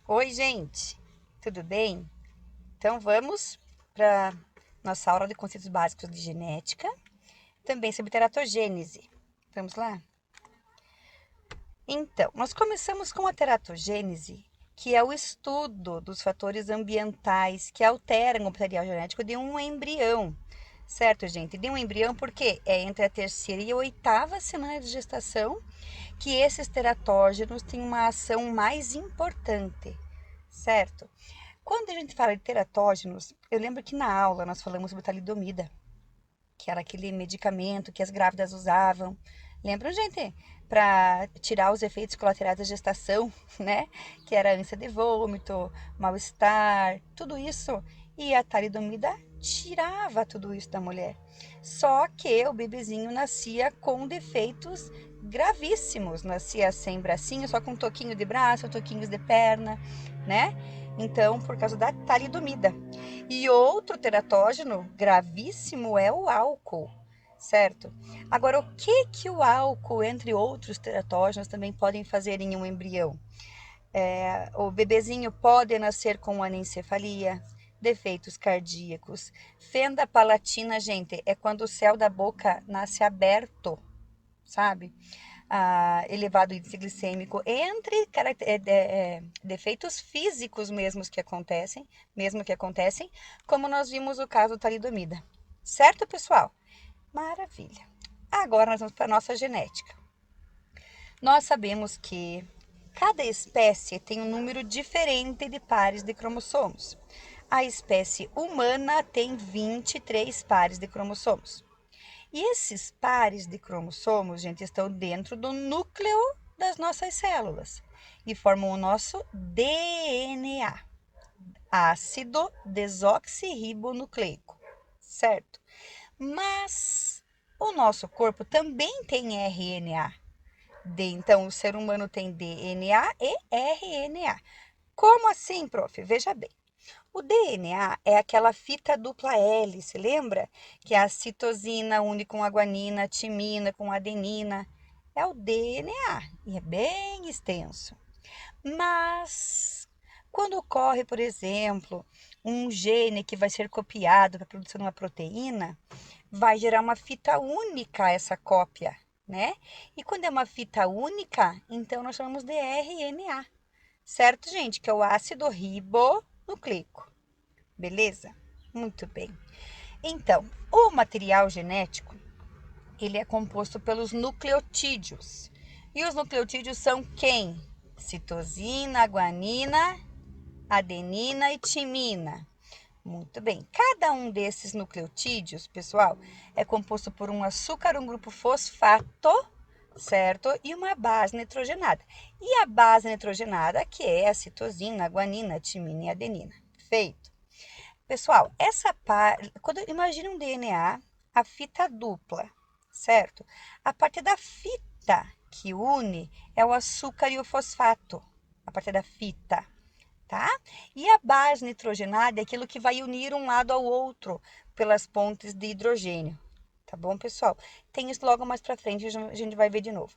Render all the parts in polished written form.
Oi, gente, tudo bem? Então vamos para nossa aula de conceitos básicos de genética, também sobre teratogênese. Vamos lá? Então, nós começamos com a teratogênese, que é o estudo dos fatores ambientais que alteram o material genético de um embrião. Certo, gente? De um embrião, porque é entre a terceira e a oitava semana de gestação que esses teratógenos têm uma ação mais importante, certo? Quando a gente fala de teratógenos, eu lembro que na aula nós falamos sobre talidomida, que era aquele medicamento que as grávidas usavam. Lembram, gente? Para tirar os efeitos colaterais da gestação, né? Que era ânsia de vômito, mal-estar, tudo isso. E a talidomida tirava tudo isso da mulher. Só que o bebezinho nascia com defeitos gravíssimos. Nascia sem bracinho, só com um toquinho de braço, toquinhos de perna, né? Então, por causa da talidomida. E outro teratógeno gravíssimo é o álcool, certo? Agora, o que o álcool, entre outros teratógenos, também podem fazer em um embrião? O bebezinho pode nascer com anencefalia, defeitos cardíacos, fenda palatina, gente, é quando o céu da boca nasce aberto, sabe? Elevado índice glicêmico, entre defeitos físicos mesmo que acontecem, como nós vimos o caso da talidomida. Certo, pessoal? Maravilha. Agora nós vamos para a nossa genética. Nós sabemos que cada espécie tem um número diferente de pares de cromossomos. A espécie humana tem 23 pares de cromossomos. E esses pares de cromossomos, gente, estão dentro do núcleo das nossas células e formam o nosso DNA, ácido desoxirribonucleico, certo? Mas o nosso corpo também tem RNA. Então, o ser humano tem DNA e RNA. Como assim, prof? Veja bem. O DNA é aquela fita dupla hélice, lembra? Que a citosina une com a guanina, a timina com a adenina. É o DNA e é bem extenso. Mas quando ocorre, por exemplo, um gene que vai ser copiado para a produção de uma proteína, vai gerar uma fita única essa cópia, né? E quando é uma fita única, então nós chamamos de RNA, certo, gente? Que é o ácido ribonucleico. Beleza? Muito bem. Então, o material genético, ele é composto pelos nucleotídeos. E os nucleotídeos são quem? Citosina, guanina, adenina e timina. Muito bem. Cada um desses nucleotídeos, pessoal, é composto por um açúcar, um grupo fosfato, certo? E uma base nitrogenada. E a base nitrogenada, que é a citosina, a guanina, a timina e a adenina. Feito. Pessoal, essa parte, quando imagina um DNA, a fita dupla, certo? A parte da fita que une é o açúcar e o fosfato, a parte da fita, tá? E a base nitrogenada é aquilo que vai unir um lado ao outro pelas pontes de hidrogênio. Tá bom, pessoal? Tem isso logo mais para frente, a gente vai ver de novo.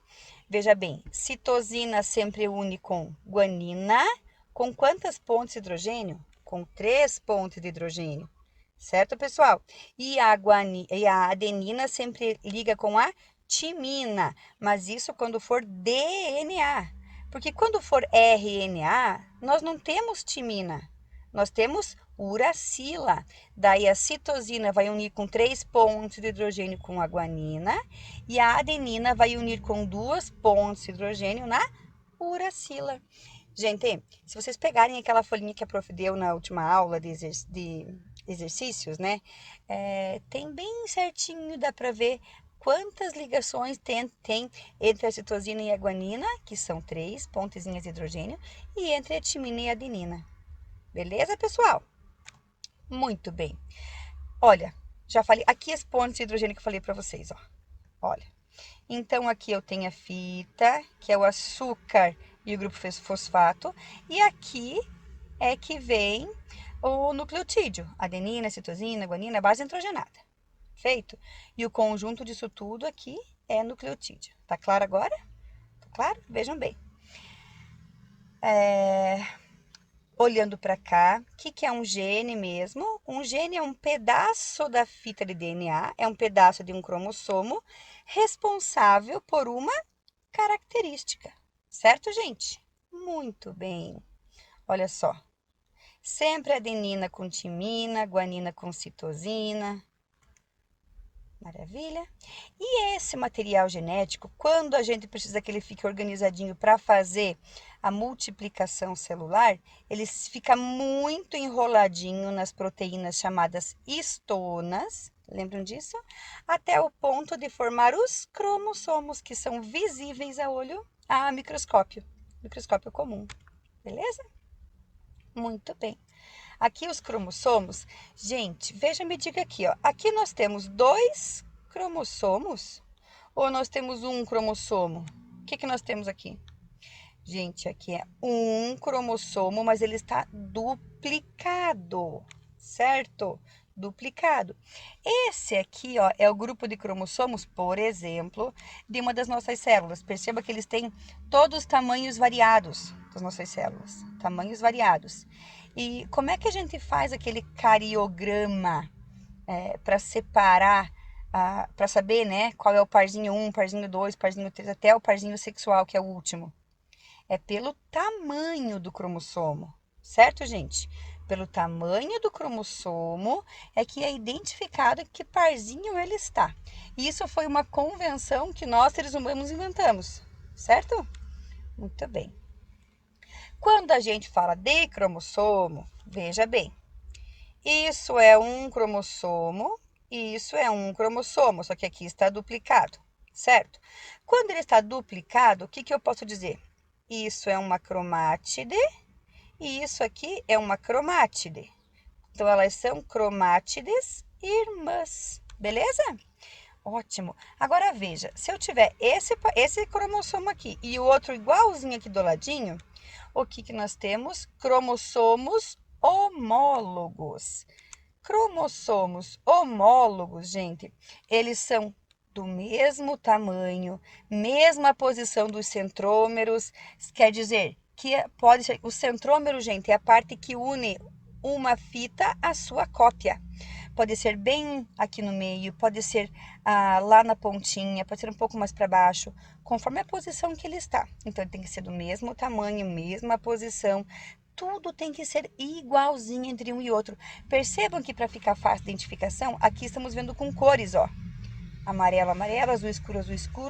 Veja bem, citosina sempre une com guanina, com quantas pontes de hidrogênio? Com 3 pontes de hidrogênio. Certo, pessoal? E a adenina sempre liga com a timina, mas isso quando for DNA. Porque quando for RNA, nós não temos timina, nós temos uracila. Daí a citosina vai unir com 3 pontos de hidrogênio com a guanina e a adenina vai unir com 2 pontos de hidrogênio na uracila. Gente, se vocês pegarem aquela folhinha que a prof deu na última aula de exercícios, né? Tem bem certinho, dá para ver quantas ligações tem entre a citosina e a guanina, que são 3 pontezinhas de hidrogênio, e entre a timina e a adenina. Beleza, pessoal? Muito bem. Olha, já falei, aqui as pontes de hidrogênio que eu falei para vocês, ó. Olha. Então, aqui eu tenho a fita, que é o açúcar e o grupo fosfato. E aqui é que vem o nucleotídeo, adenina, citosina, guanina, base nitrogenada. Feito? E o conjunto disso tudo aqui é nucleotídeo. Tá claro agora? Tá claro? Vejam bem. olhando para cá, o que é um gene mesmo? Um gene é um pedaço da fita de DNA, é um pedaço de um cromossomo responsável por uma característica, certo, gente? Muito bem. Olha só, sempre adenina com timina, guanina com citosina. Maravilha. E esse material genético, quando a gente precisa que ele fique organizadinho para fazer a multiplicação celular, ele fica muito enroladinho nas proteínas chamadas histonas, lembram disso? Até o ponto de formar os cromossomos, que são visíveis a olho, a microscópio comum, beleza? Muito bem. Aqui os cromossomos, gente, veja, me diga aqui, ó. Aqui nós temos 2 cromossomos ou nós temos um cromossomo? O que nós temos aqui? Gente, aqui é um cromossomo, mas ele está duplicado, certo? Duplicado. Esse aqui, ó, é o grupo de cromossomos, por exemplo, de uma das nossas células. Perceba que eles têm todos os tamanhos variados das nossas células, tamanhos variados. E como é que a gente faz aquele cariograma para separar, para saber, né, qual é o parzinho 1, parzinho 2, parzinho 3, até o parzinho sexual, que é o último? É pelo tamanho do cromossomo, certo, gente? Pelo tamanho do cromossomo é que é identificado que parzinho ele está. E isso foi uma convenção que nós, seres humanos, inventamos, certo? Muito bem. Quando a gente fala de cromossomo, veja bem, isso é um cromossomo e isso é um cromossomo, só que aqui está duplicado, certo? Quando ele está duplicado, o que eu posso dizer? Isso é uma cromátide e isso aqui é uma cromátide. Então, elas são cromátides irmãs, beleza? Ótimo. Agora, veja, se eu tiver esse cromossomo aqui e o outro igualzinho aqui do ladinho, o que nós temos? Cromossomos homólogos. Cromossomos homólogos, gente, eles são do mesmo tamanho, mesma posição dos centrômeros, quer dizer que pode ser, o centrômero, gente, é a parte que une uma fita à sua cópia. Pode ser bem aqui no meio, pode ser lá na pontinha, pode ser um pouco mais para baixo, conforme a posição que ele está. Então, ele tem que ser do mesmo tamanho, mesma posição. Tudo tem que ser igualzinho entre um e outro. Percebam que para ficar fácil a identificação, aqui estamos vendo com cores, ó. Amarelo, amarelo, azul escuro,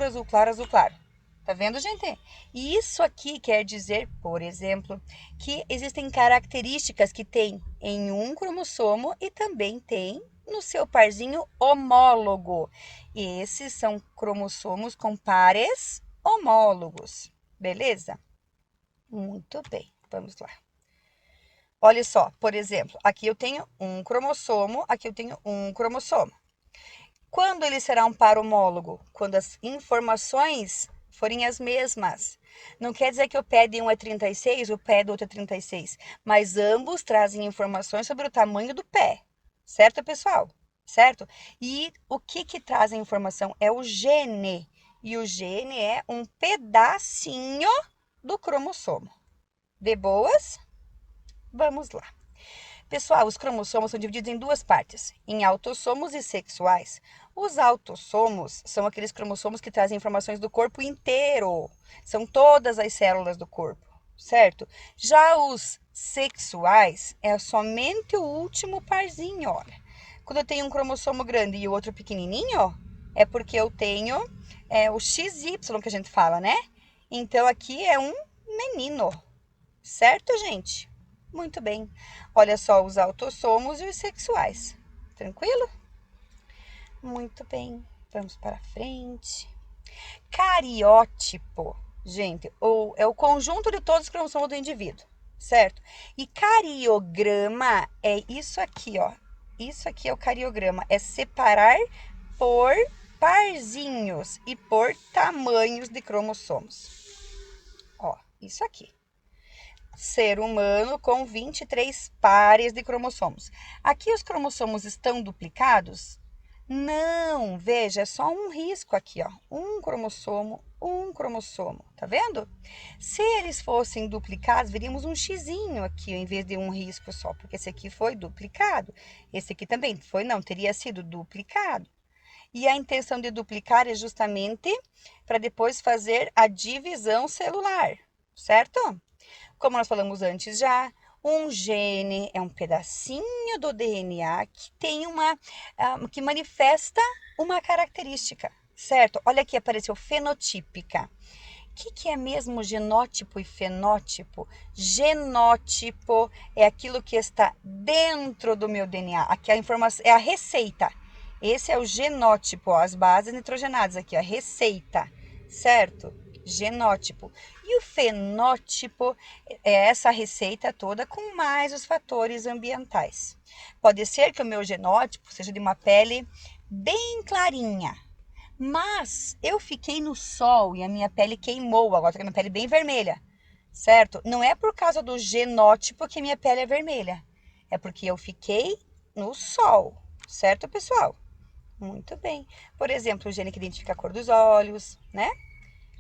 azul claro. Tá vendo, gente? E isso aqui quer dizer, por exemplo, que existem características que tem em um cromossomo e também tem no seu parzinho homólogo. E esses são cromossomos com pares homólogos. Beleza? Muito bem, vamos lá. Olha só, por exemplo, aqui eu tenho um cromossomo, aqui eu tenho um cromossomo. Quando ele será um par homólogo? Quando as informações forem as mesmas. Não quer dizer que o pé de um é 36, o pé do outro é 36, mas ambos trazem informações sobre o tamanho do pé, certo, pessoal? Certo? E o que traz a informação é o gene, e o gene é um pedacinho do cromossomo. De boas? Vamos lá. Pessoal, os cromossomos são divididos em duas partes, em autossomos e sexuais. Os autossomos são aqueles cromossomos que trazem informações do corpo inteiro. São todas as células do corpo, certo? Já os sexuais é somente o último parzinho, olha. Quando eu tenho um cromossomo grande e o outro pequenininho, é porque eu tenho o XY que a gente fala, né? Então, aqui é um menino, certo, gente? Muito bem. Olha só os autossomos e os sexuais. Tranquilo? Muito bem. Vamos para frente. Cariótipo, gente, é o conjunto de todos os cromossomos do indivíduo, certo? E cariograma é isso aqui, ó. Isso aqui é o cariograma, é separar por parzinhos e por tamanhos de cromossomos. Ó, isso aqui. Ser humano com 23 pares de cromossomos. Aqui os cromossomos estão duplicados? Não, veja, é só um risco aqui, ó. Um cromossomo, tá vendo? Se eles fossem duplicados, veríamos um xizinho aqui, em vez de um risco só, porque esse aqui foi duplicado. Esse aqui também foi, não, teria sido duplicado. E a intenção de duplicar é justamente para depois fazer a divisão celular, certo? Como nós falamos antes já, um gene é um pedacinho do DNA que tem que manifesta uma característica, certo? Olha aqui, apareceu fenotípica. O que é mesmo genótipo e fenótipo? Genótipo é aquilo que está dentro do meu DNA. Aqui a informação é a receita. Esse é o genótipo, ó, as bases nitrogenadas aqui, a receita, certo? Genótipo. E o fenótipo é essa receita toda com mais os fatores ambientais. Pode ser que o meu genótipo seja de uma pele bem clarinha, mas eu fiquei no sol e a minha pele queimou, agora tô com a minha pele bem vermelha, certo? Não é por causa do genótipo que minha pele é vermelha, é porque eu fiquei no sol, certo, pessoal? Muito bem. Por exemplo, o gene que identifica a cor dos olhos, né?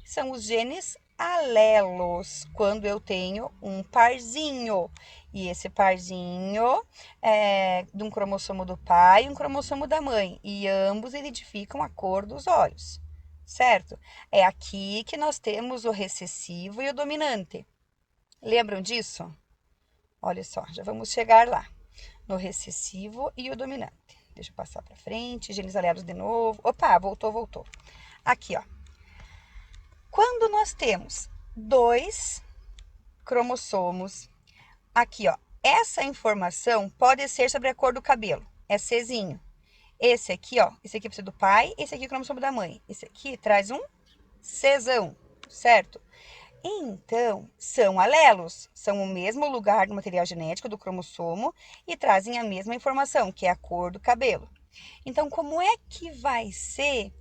São os genes alelos, quando eu tenho um parzinho. E esse parzinho é de um cromossomo do pai e um cromossomo da mãe. E ambos identificam a cor dos olhos, certo? É aqui que nós temos o recessivo e o dominante. Lembram disso? Olha só, já vamos chegar lá. No recessivo e o dominante. Deixa eu passar para frente, genes alelos de novo. Opa, voltou. Aqui, ó. Quando nós temos dois cromossomos, aqui, ó, essa informação pode ser sobre a cor do cabelo, é Czinho. Esse aqui, ó, esse aqui precisa do pai, esse aqui é o cromossomo da mãe. Esse aqui traz um Czão, certo? Então, são alelos, são o mesmo lugar do material genético do cromossomo e trazem a mesma informação, que é a cor do cabelo. Então, como é que vai ser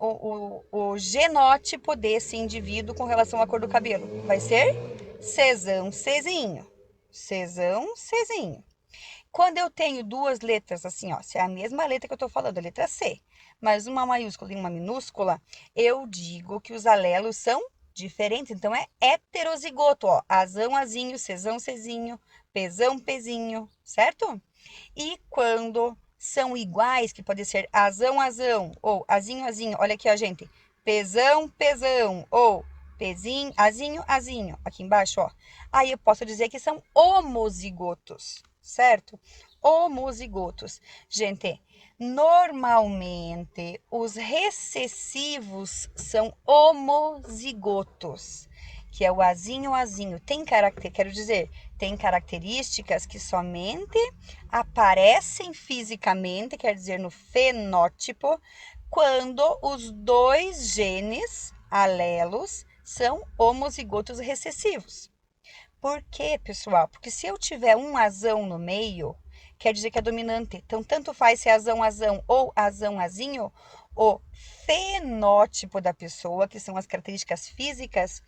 o genótipo desse indivíduo com relação à cor do cabelo? Vai ser Czão, Czinho. Czão, Czinho. Quando eu tenho duas letras assim, ó, se é a mesma letra que eu estou falando, a letra C, mas uma maiúscula e uma minúscula, eu digo que os alelos são diferentes. Então, é heterozigoto, ó, Azão, Azinho, Czão, Czinho, Pzão, Pzinho, certo? E quando são iguais, que pode ser azão, azão, ou azinho, azinho. Olha aqui, ó, gente. Pezão, pezão, ou pezinho, azinho, azinho. Aqui embaixo, ó. Aí eu posso dizer que são homozigotos, certo? Homozigotos. Gente, normalmente os recessivos são homozigotos, que é o azinho, azinho. Tem quero dizer, tem características que somente aparecem fisicamente, quer dizer, no fenótipo, quando os dois genes alelos são homozigotos recessivos. Por quê, pessoal? Porque se eu tiver um azão no meio, quer dizer que é dominante. Então, tanto faz se é azão, azão ou azão, azinho, o fenótipo da pessoa, que são as características físicas,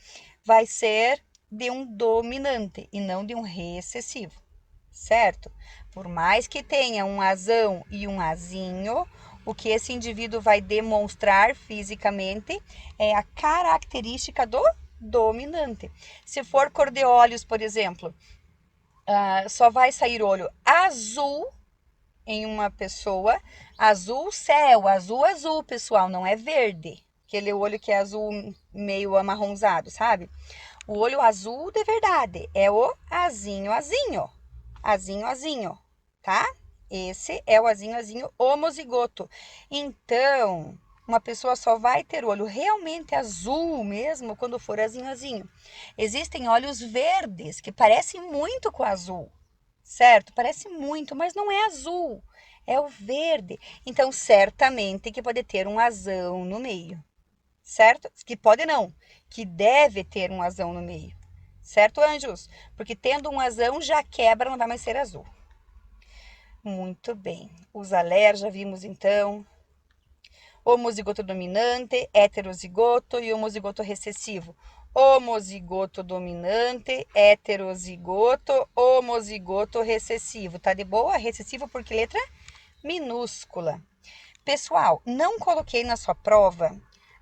vai ser de um dominante e não de um recessivo, certo? Por mais que tenha um azão e um azinho, o que esse indivíduo vai demonstrar fisicamente é a característica do dominante. Se for cor de olhos, por exemplo, só vai sair olho azul em uma pessoa, azul céu, azul, pessoal, não é verde. Aquele olho que é azul meio amarronzado, sabe? O olho azul de verdade é o azinho, tá? Esse é o azinho homozigoto. Então, uma pessoa só vai ter o olho realmente azul mesmo quando for azinho. Existem olhos verdes que parecem muito com azul, certo? Parece muito, mas não é azul, é o verde. Então, certamente que pode ter um azão no meio, certo? Que pode não, que deve ter um azão no meio, certo, anjos? Porque tendo um azão já quebra, não vai mais ser azul. Muito bem. Os aler já vimos então. Homozigoto dominante, heterozigoto e homozigoto recessivo. Homozigoto dominante, heterozigoto, homozigoto recessivo. Tá de boa? Recessivo por que letra? minúscula. Pessoal, não coloquei na sua prova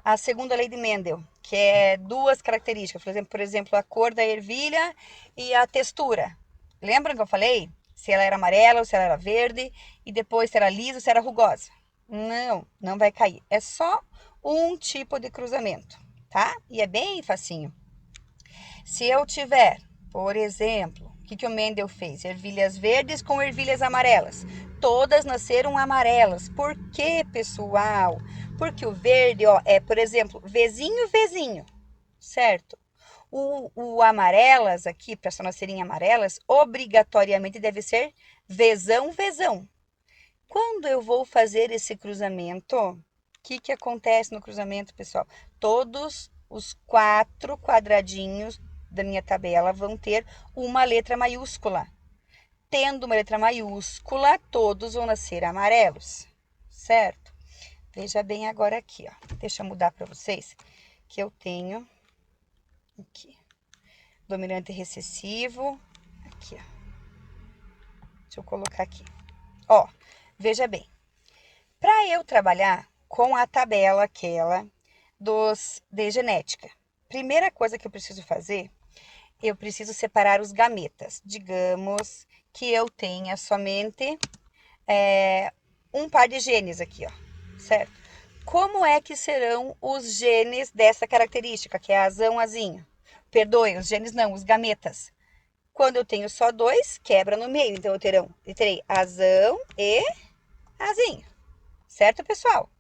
a segunda lei de Mendel, que é duas características, por exemplo, a cor da ervilha e a textura. Lembram que eu falei? Se ela era amarela ou se ela era verde, e depois se era lisa ou se era rugosa. Não, não vai cair. É só um tipo de cruzamento, tá? E é bem facinho. Se eu tiver, por exemplo, o que o Mendel fez? Ervilhas verdes com ervilhas amarelas. Todas nasceram amarelas. Por quê, pessoal? Porque o verde, ó, é, por exemplo, vezinho, vezinho, certo? O amarelas aqui, para só nascerem amarelas, obrigatoriamente deve ser vezão, vezão. Quando eu vou fazer esse cruzamento, o que acontece no cruzamento, pessoal? Todos os 4 quadradinhos da minha tabela vão ter uma letra maiúscula. Tendo uma letra maiúscula, todos vão nascer amarelos, certo? Veja bem agora aqui, ó. Deixa eu mudar para vocês que eu tenho aqui dominante recessivo, aqui, ó. Deixa eu colocar aqui. Ó, veja bem. Para eu trabalhar com a tabela aquela de genética, primeira coisa que eu preciso fazer, eu preciso separar os gametas. Digamos que eu tenha somente um par de genes aqui, ó, certo? Como é que serão os genes dessa característica, que é azão, azinho? Perdoem, os genes não, os gametas. Quando eu tenho só dois, quebra no meio. Então, eu terei azão e azinho. Certo, pessoal?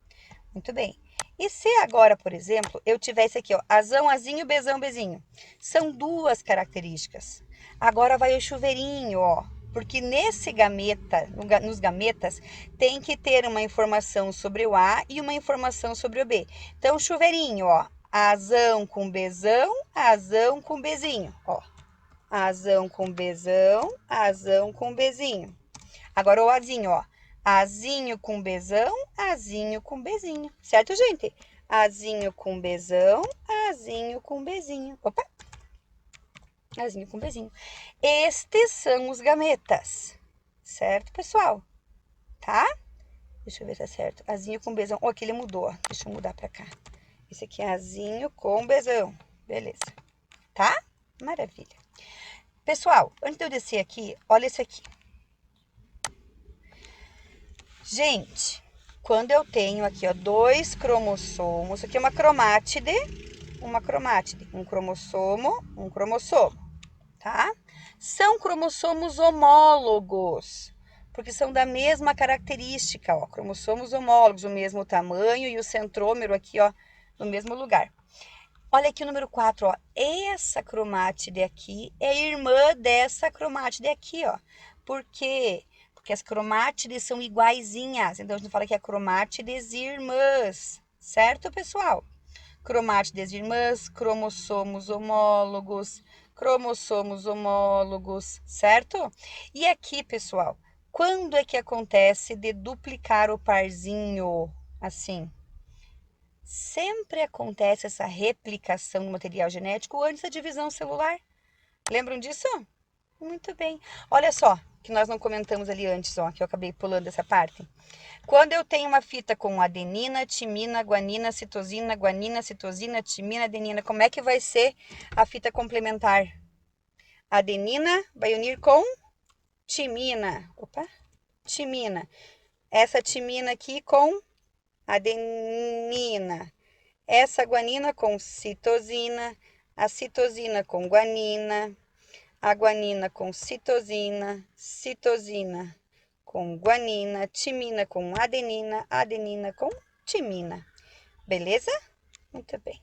Muito bem. E se agora, por exemplo, eu tivesse aqui, ó, azão, azinho, bezão, bezinho? São duas características. Agora vai o chuveirinho, ó. Porque nesse gameta, nos gametas, tem que ter uma informação sobre o A e uma informação sobre o B. Então, chuveirinho, ó. Azão com bezão, azão com bezinho, ó. Azão com bezão, azão com bezinho. Agora o azinho, ó. Azinho com bezão, azinho com bezinho. Certo, gente? Azinho com bezão, azinho com bezinho. Opa! Azinho com bezinho. Estes são os gametas. Certo, pessoal? Tá? Deixa eu ver se tá certo. Azinho com bezão. Ó, aqui ele mudou, ó. Deixa eu mudar pra cá. Esse aqui é azinho com bezão. Beleza. Tá? Maravilha. Pessoal, antes de eu descer aqui, olha esse aqui. Gente, quando eu tenho aqui, ó, 2 cromossomos, aqui é uma cromátide, um cromossomo, tá? São cromossomos homólogos, porque são da mesma característica, ó, cromossomos homólogos, o mesmo tamanho e o centrômero aqui, ó, no mesmo lugar. Olha aqui o número 4, ó, essa cromátide aqui é irmã dessa cromátide aqui, ó, por quê? Porque as cromátides são iguaizinhas, então a gente fala que é cromátides irmãs, certo, pessoal? Cromátides irmãs, cromossomos homólogos, certo? E aqui, pessoal, quando é que acontece de duplicar o parzinho assim? Sempre acontece essa replicação do material genético antes da divisão celular. Lembram disso? Muito bem. Olha só, que nós não comentamos ali antes, ó, que eu acabei pulando essa parte. Quando eu tenho uma fita com adenina, timina, guanina, citosina, timina, adenina, como é que vai ser a fita complementar? Adenina vai unir com timina. Opa, timina. Essa timina aqui com adenina. Essa guanina com citosina, a citosina com guanina, a guanina com citosina, citosina com guanina, timina com adenina, adenina com timina. Beleza? Muito bem.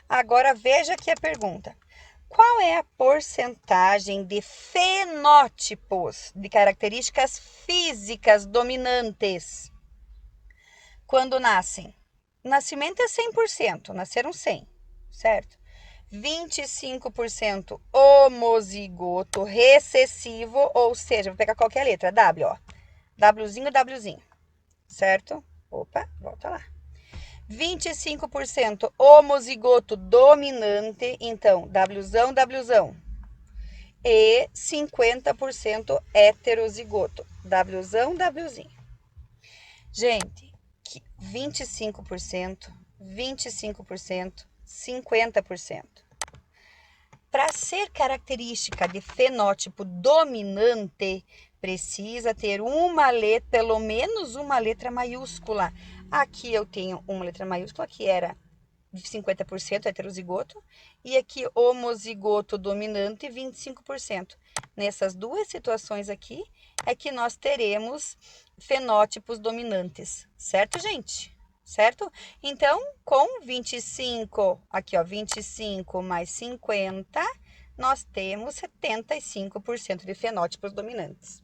Agora veja aqui a pergunta. Qual é a porcentagem de fenótipos, de características físicas dominantes quando nascem? Nascimento é 100%, nasceram 100, certo? 25% homozigoto recessivo, ou seja, vou pegar qualquer letra, W, ó. Wzinho, certo? Opa, volta lá. 25% homozigoto dominante, então, Wzão. E 50% heterozigoto, Wzinho. Gente, 25%, 25%, 50%. Para ser característica de fenótipo dominante, precisa ter uma letra, pelo menos uma letra maiúscula. Aqui eu tenho uma letra maiúscula, que era de 50% heterozigoto, e aqui homozigoto dominante, 25%. Nessas duas situações aqui, é que nós teremos fenótipos dominantes, certo, gente? Certo? Então, com 25, aqui ó, 25 mais 50, nós temos 75% de fenótipos dominantes.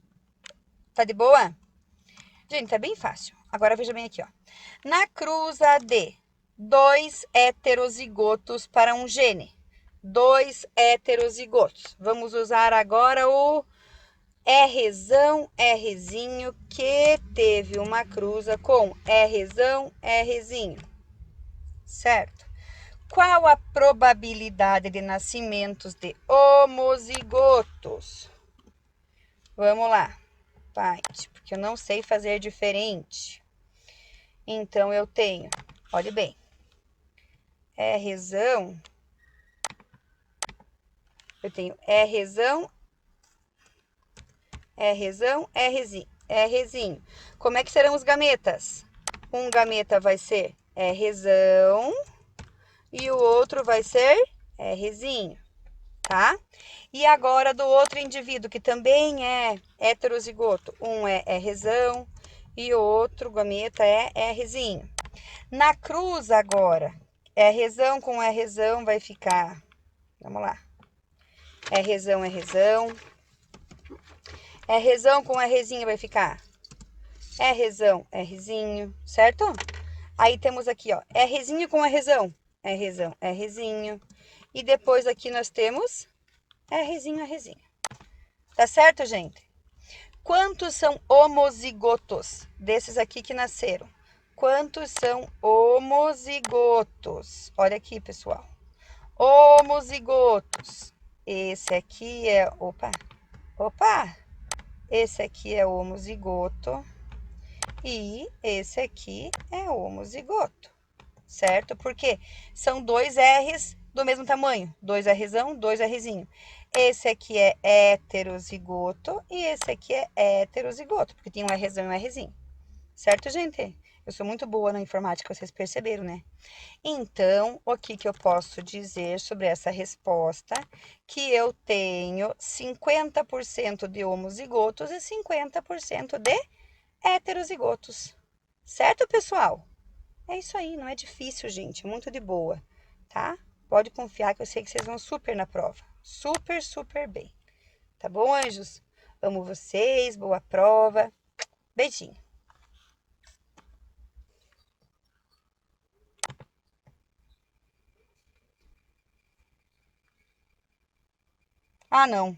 Tá de boa? Gente, tá bem fácil. Agora veja bem aqui, ó. Na cruza de dois heterozigotos para um gene. Dois heterozigotos. Vamos usar agora o Rzão, Rzinho, que teve uma cruza com Rzão, Rzinho. Certo? Qual a probabilidade de nascimentos de homozigotos? Vamos lá, parte, porque eu não sei fazer diferente. Então, eu tenho, olhe bem, Rzão, eu tenho Rzão, Rzinho. Como é que serão os gametas? Um gameta vai ser Rzão e o outro vai ser Rzinho, tá? E agora do outro indivíduo, que também é heterozigoto, um é Rzão e o outro gameta é Rzinho. Na cruz agora, Rzão com Rzão vai ficar, vamos lá, Rzão, Rzão. Rzão com Rzinho vai ficar Rzão, Rzinho, certo? Aí temos aqui, ó, Rzinho com Rzão, Rzão, Rzinho. E depois aqui nós temos Rzinho, Rzinho. Tá certo, gente? Quantos são homozigotos desses aqui que nasceram? Quantos são homozigotos? Olha aqui, pessoal. Homozigotos. Esse aqui é... Opa! Esse aqui é homozigoto. E esse aqui é homozigoto. Certo? Porque são dois R's do mesmo tamanho. Dois Rzão, dois Rzinho. Esse aqui é heterozigoto e esse aqui é heterozigoto, porque tem um Rzão e um Rzinho. Certo, gente? Eu sou muito boa na informática, vocês perceberam, né? Então, o que eu posso dizer sobre essa resposta? Que eu tenho 50% de homozigotos e 50% de heterozigotos. Certo, pessoal? É isso aí, não é difícil, gente, é muito de boa, tá? Pode confiar que eu sei que vocês vão super na prova. Super, super bem. Tá bom, anjos? Amo vocês, boa prova. Beijinho. Ah, não.